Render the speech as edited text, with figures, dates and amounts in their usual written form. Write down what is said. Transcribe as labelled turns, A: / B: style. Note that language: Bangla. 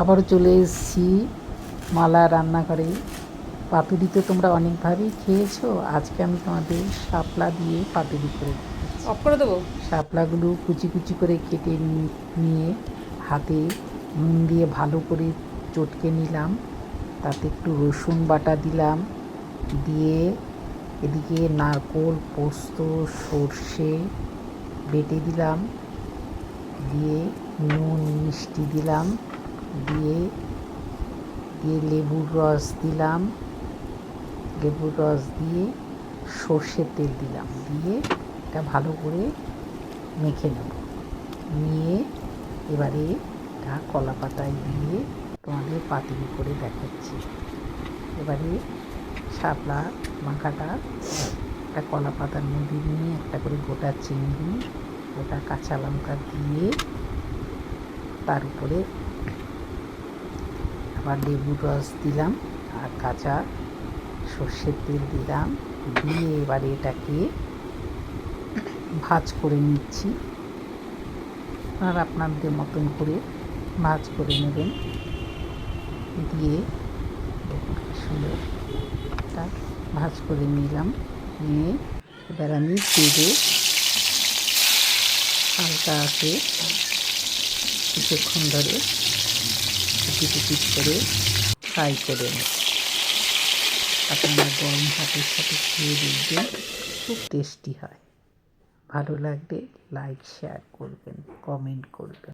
A: আবারও চলে এসেছি মালা রান্নাঘরে। পাতুরি তো তোমরা অনেকভাবেই খেয়েছো, আজকে আমি তোমাদের শাপলা দিয়ে পাতুরি করে
B: অফ করে দেবো।
A: শাপলাগুলো কুচি কুচি করে কেটে নিয়ে হাতে নুন দিয়ে ভালো করে চটকে নিলাম, তাতে একটু রসুন বাটা দিলাম, দিয়ে এদিকে নারকোল, পোস্ত, সর্ষে বেটে দিলাম, দিয়ে নুন মিষ্টি দিলাম, দিয়ে লেবুর রস দিলাম, লেবুর রস দিয়ে সর্ষের তেল দিলাম, দিয়ে এটা ভালো করে মেখে নেব। নিয়ে এবারে এটা কলা পাতায় দিয়ে তোমাদের পাতুরি করে দেখাচ্ছি। এবারে শাপলা মাখাটা একটা কলা পাতার মধ্যে নিয়ে একটা করে গোটা চিংড়ি, গোটা কাঁচা লঙ্কা দিয়ে তার উপরে আবার লেবুর রস দিলাম আর কাঁচা সর্ষের তেল দিলাম, দিয়ে এবারে এটাকে ভাজ করে নিচ্ছি। আর আপনাদের মতন করে ভাজ করে নেবেন। দিয়ে সুন্দর এটা ভাজ করে নিলাম। নিয়ে এবার আমি তেলে হালকা আছে কিছুক্ষণ ধরে কুচি করে ফ্রাই করে নেব। আপনারা গরম ভাতের সাথে খেয়ে দেখবেন, খুব টেস্টি হয়। ভালো লাগলে লাইক শেয়ার করবেন, কমেন্ট করবেন।